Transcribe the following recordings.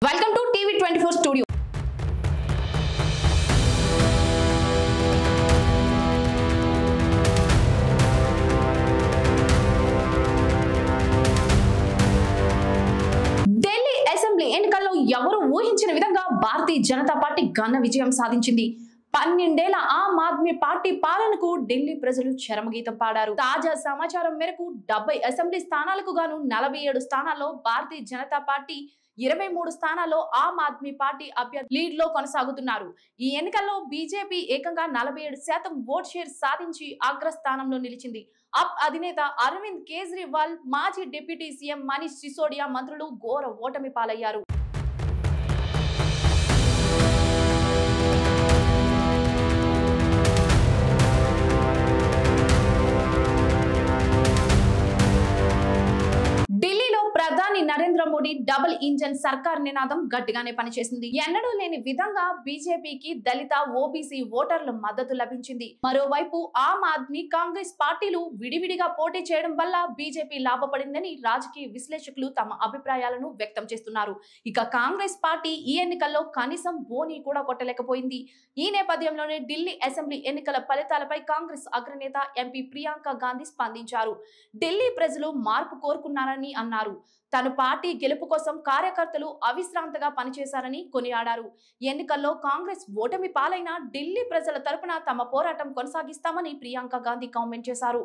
Welcome to TV24 Studio. Delhi assembly ఎన్నికల్లో ఎవరు ఊహించిన విధంగా భారతీయ జనతా పార్టీ ఘన విజయం సాధించింది. 12 ఏళ్ల ఆమ్ ఆద్మీ పార్టీ పాలనకు ఢిల్లీ ప్రజలు చరమగీతం పాడారు. తాజా సమాచారం మేరకు 70 అసెంబ్లీ స్థానాలకు గాను 47 స్థానాల్లో భారతీయ జనతా పార్టీ, 23 స్థానాల్లో ఆమ్ ఆద్మీ పార్టీ అభ్యర్థి లీడ్ లో కొనసాగుతున్నారు. ఈ ఎన్నికల్లో బీజేపీ ఏకంగా 47% ఓట్ షేర్ సాధించి అగ్రస్థానంలో నిలిచింది. అప్ అధినేత అరవింద్ కేజ్రీవాల్, మాజీ డిప్యూటీ సీఎం మనీష్ సిసోడియా మంత్రులు ఘోర ఓటమి పాలయ్యారు. ఢిల్లీలో ప్రధాని నరేంద్ర మోడీ డబుల్ ఇంజన్ సర్కార్ నినాదం గట్టిగానే పనిచేసింది. ఎన్నడూ లేని విధంగా బీజేపీకి దళిత, ఓబీసీ ఓటర్ల మద్దతు లభించింది. మరోవైపు ఆమ్ ఆద్మీ, కాంగ్రెస్ పార్టీలు విడివిడిగా పోటీ చేయడం వల్ల బీజేపీ లాభపడిందని రాజకీయ విశ్లేషకులు తమ అభిప్రాయాలను వ్యక్తం చేస్తున్నారు. ఇక కాంగ్రెస్ పార్టీ ఈ ఎన్నికల్లో కనీసం బోనీ కూడా కొట్టలేకపోయింది. ఈ నేపథ్యంలోనే ఢిల్లీ అసెంబ్లీ ఎన్నికల ఫలితాలపై కాంగ్రెస్ అగ్రనేత ఎంపీ ప్రియాంక గాంధీ స్పందించారు. ఢిల్లీ ప్రజలు మార్పు కోరుకున్నారని అన్నారు. తన పార్టీ గెలుపు కోసం కార్యకర్తలు అవిశ్రాంతంగా పనిచేశారని కొనియాడారు. ఎన్నికల్లో కాంగ్రెస్ ఓటమి పాలైన ఢిల్లీ ప్రజల తరపున తమ పోరాటం కొనసాగిస్తామని ప్రియాంక గాంధీ కామెంట్ చేశారు.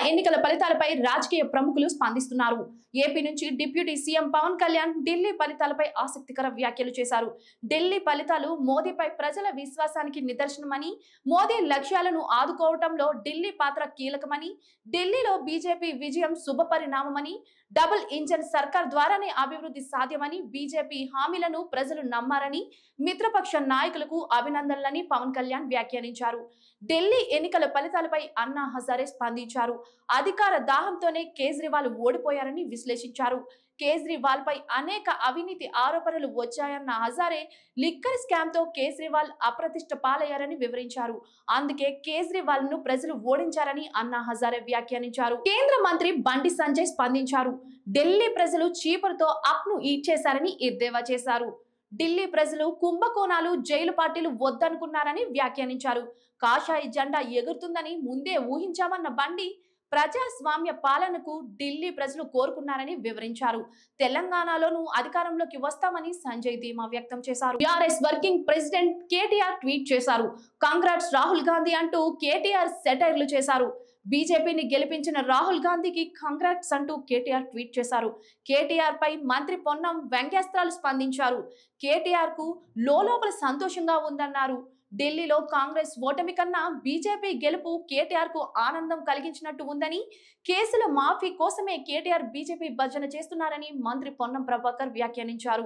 ఎన్నికల ఫలితాలపై రాజకీయ ప్రముఖులు స్పందిస్తున్నారు. ఏపీ నుంచి డిప్యూటీ సీఎం పవన్ కళ్యాణ్ ఢిల్లీ ఫలితాలపై ఆసక్తికర వ్యాఖ్యలు చేశారు. ఢిల్లీ ఫలితాలు మోదీపై ప్రజల విశ్వాసానికి నిదర్శనమని, మోదీ లక్ష్యాలను ఆదుకోవటంలో ఢిల్లీ పాత్ర కీలకమని, ఢిల్లీలో బీజేపీ విజయం శుభపరిణామమని, డబుల్ ఇంజన్ సర్కార్ ద్వారానే అభివృద్ధి సాధ్యమని, బీజేపీ హామీలను ప్రజలు నమ్మారని, మిత్రపక్ష నాయకులకు అభినందనలని పవన్ కళ్యాణ్ వ్యాఖ్యానించారు. ఢిల్లీ ఎన్నికల ఫలితాలపై అన్నా హజారే స్పందించారు. అధికార దాహంతోనే కేజ్రీవాల్ ఓడిపోయారని విశ్లేషించారు. కేజ్రీవాల్ పై అనేక అవినీతి ఆరోపణలు వచ్చాయన్న హజారే, లిక్కర్ స్కామ్ తో కేజ్రీవాల్ అప్రతిష్ట పాలయ్యారని వివరించారు. అందుకే కేజ్రీవాల్ ను ప్రజలు ఓడించారని అన్నా హజారే వ్యాఖ్యానించారు. కేంద్ర మంత్రి బండి సంజయ్ స్పందించారు. ఢిల్లీ ప్రజలు చీపురుతో అప్ ను ఈడ్ చేశారని ఎద్దేవా చేశారు. ఢిల్లీ ప్రజలు కుంభకోణాలు, జైలు పార్టీలు వద్దనుకున్నారని వ్యాఖ్యానించారు. కాషాయ జెండా ఎగురుతుందని ముందే ఊహించామన్న బండి, ప్రజాస్వామ్య పాలనకు ఢిల్లీ ప్రజలు కోరుకున్నారని వివరించారు. తెలంగాణలోనూ అధికారంలోకి వస్తామని సంజయ్ ధీమా వ్యక్తం చేశారు. TRS working president KTR tweet చేశారు. కాంగ్రాట్స్ రాహుల్ గాంధీ అంటూ కేటీఆర్ సెటైర్లు చేశారు. బీజేపీని గెలిపించిన రాహుల్ గాంధీకి కాంగ్రాట్స్ అంటూ కేటీఆర్ ట్వీట్ చేశారు. కేటీఆర్ పై మంత్రి పొన్నం వ్యంగ్యాస్త్రాలు స్పందించారు. కేటీఆర్ కు లోపల సంతోషంగా ఉందన్నారు. ఢిల్లీలో కాంగ్రెస్ ఓటమి కన్నా బీజేపీ గెలుపు కేటీఆర్ కు ఆనందం కలిగించినట్టు ఉందని, కేసుల మాఫీ కోసమే కేటీఆర్ బీజేపీ భజన చేస్తున్నారని మంత్రి పొన్నం ప్రభాకర్ వ్యాఖ్యానించారు.